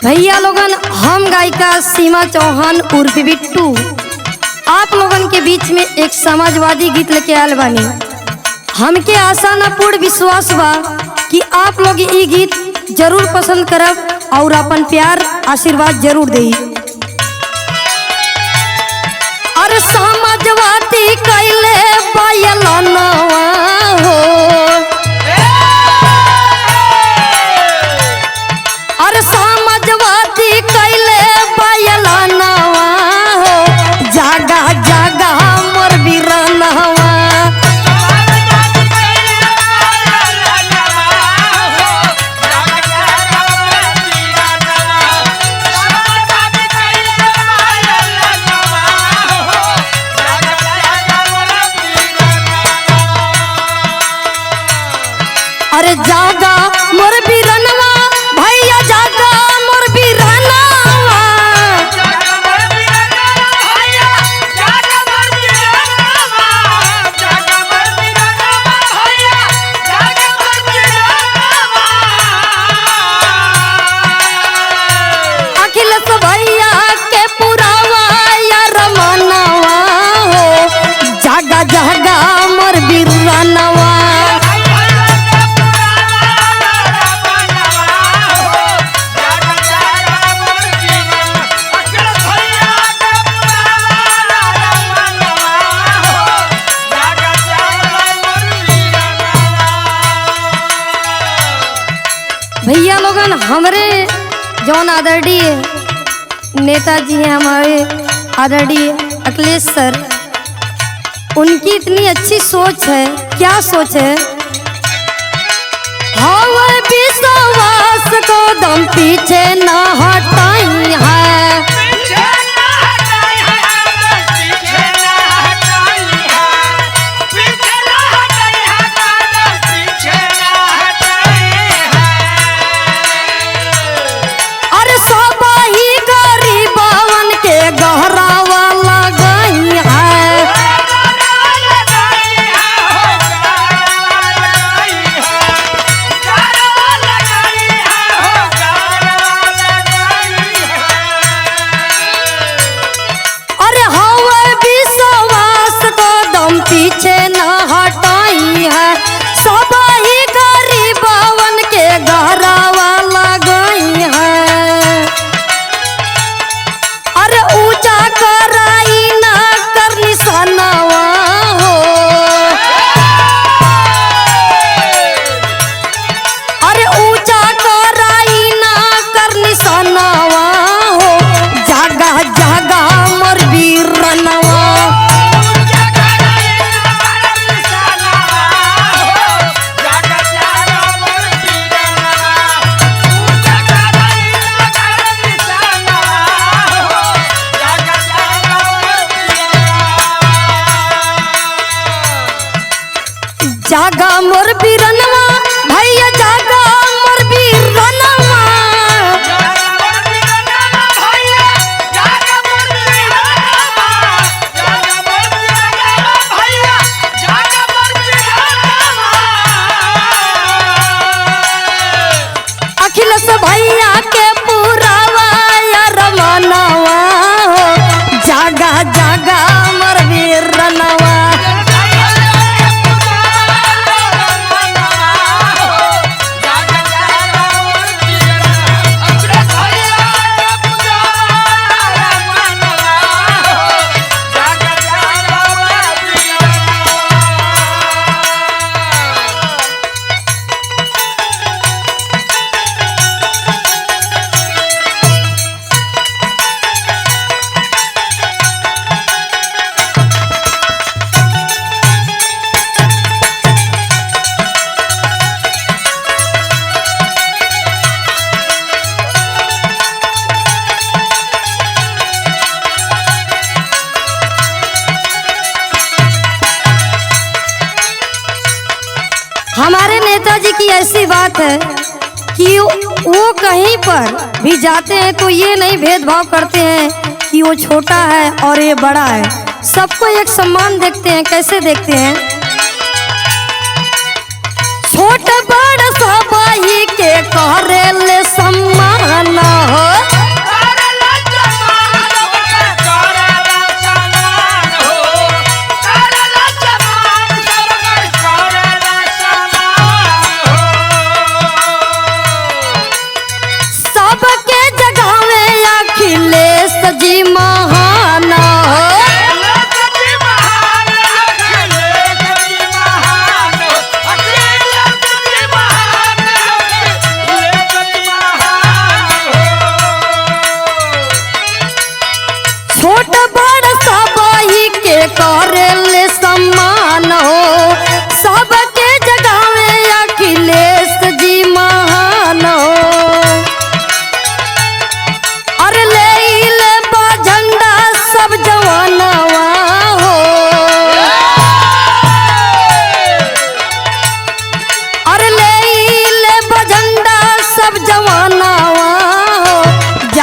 भैया लोगन, हम गायिका सीमा चौहान उर्फ बिट्टू आप लोगन के बीच में एक समाजवादी गीत लेके आयल बानी। हमके आशा न पूर्ण विश्वास बा कि आप लोग ये गीत जरूर पसंद करब और अपन प्यार आशीर्वाद जरूर देई। अरे समाजवादी कैले बायलनवा हो, अरे समाजवादी कैले बायलनवा हो, जागा जागा मोर बीरनवा। अरे जागा मोर बीरनवा भैया, जागा मोर बीरनवा। अखिलेश भैया के पुरावा या रमनवा हो, जागा जागा मोर बीरनवा। भैया लोगन, हमरे जौन आदरणीय नेताजी हैं, हमारे आदरणीय अखिलेश सर, उनकी इतनी अच्छी सोच है। क्या सोच है? हवा विश्वास को दम पीछे ना हटाई है। पीछे ना हटाई है, सब ही गरीबवन के गहरावा लगाई है। अरे ऊंचा कराई ना कर निशानवा हो, अरे ऊंचा कराई ना कर निशानवा हो, जागा जागा मोर बीरनवा। जागा मोर बीरनवा भैया, जागा मोर बीरनवा। अखिलेश भैया के पुरावा या रमनवा हो, जागा जागा मोर बीरनवा। हमारे नेताजी की ऐसी बात है कि वो कहीं पर भी जाते हैं तो ये नहीं भेदभाव करते हैं कि वो छोटा है और ये बड़ा है, सबको एक सम्मान देखते हैं। कैसे देखते हैं? छोटे बड़े सब ही के करे ले सम्मान हो,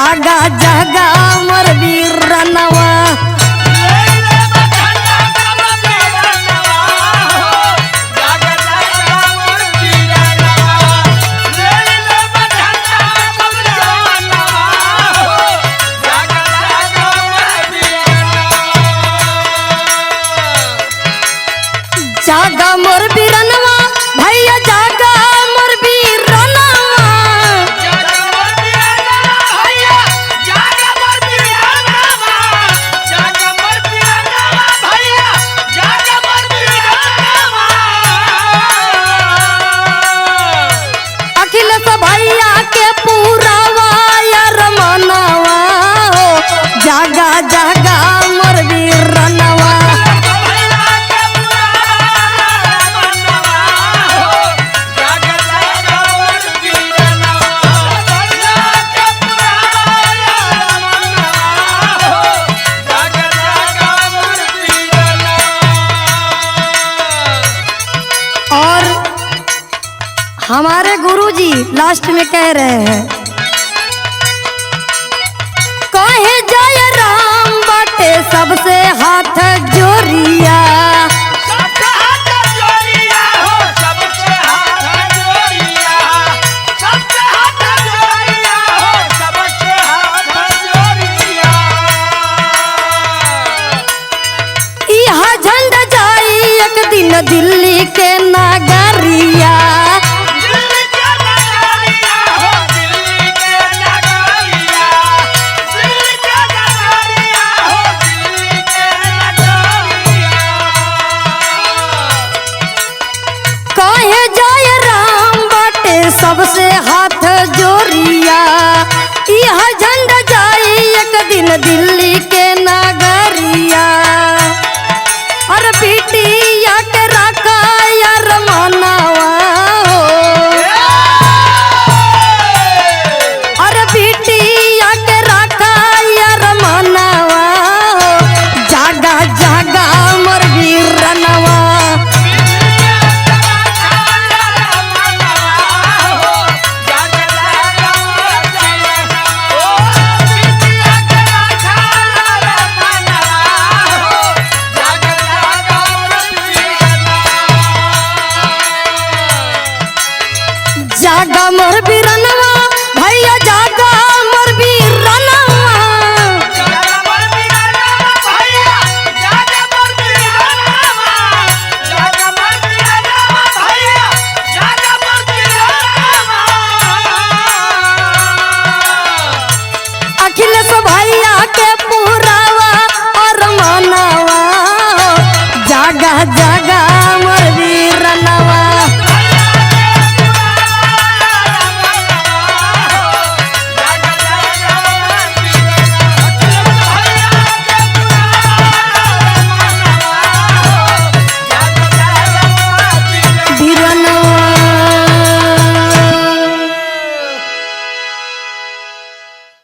जागा जागा मोर वीरनवा। जागा मोर वीरनवा भैया जागा मोर वीरनवा। अखिलेश भैया के पूरावा यार मनवा हो जागा जागा मोर वीरनवा। और हमारे गुरुजी लास्ट में कह रहे हैं कहे जय राम बाटे सबसे हाथ जोड़िया। यह झंडा जाई एक दिन दिल्ली के नगरिया। कहे जय राम बाटे सबसे हाथ जोड़िया। यह झंडा जाई एक दिन दिल्ली के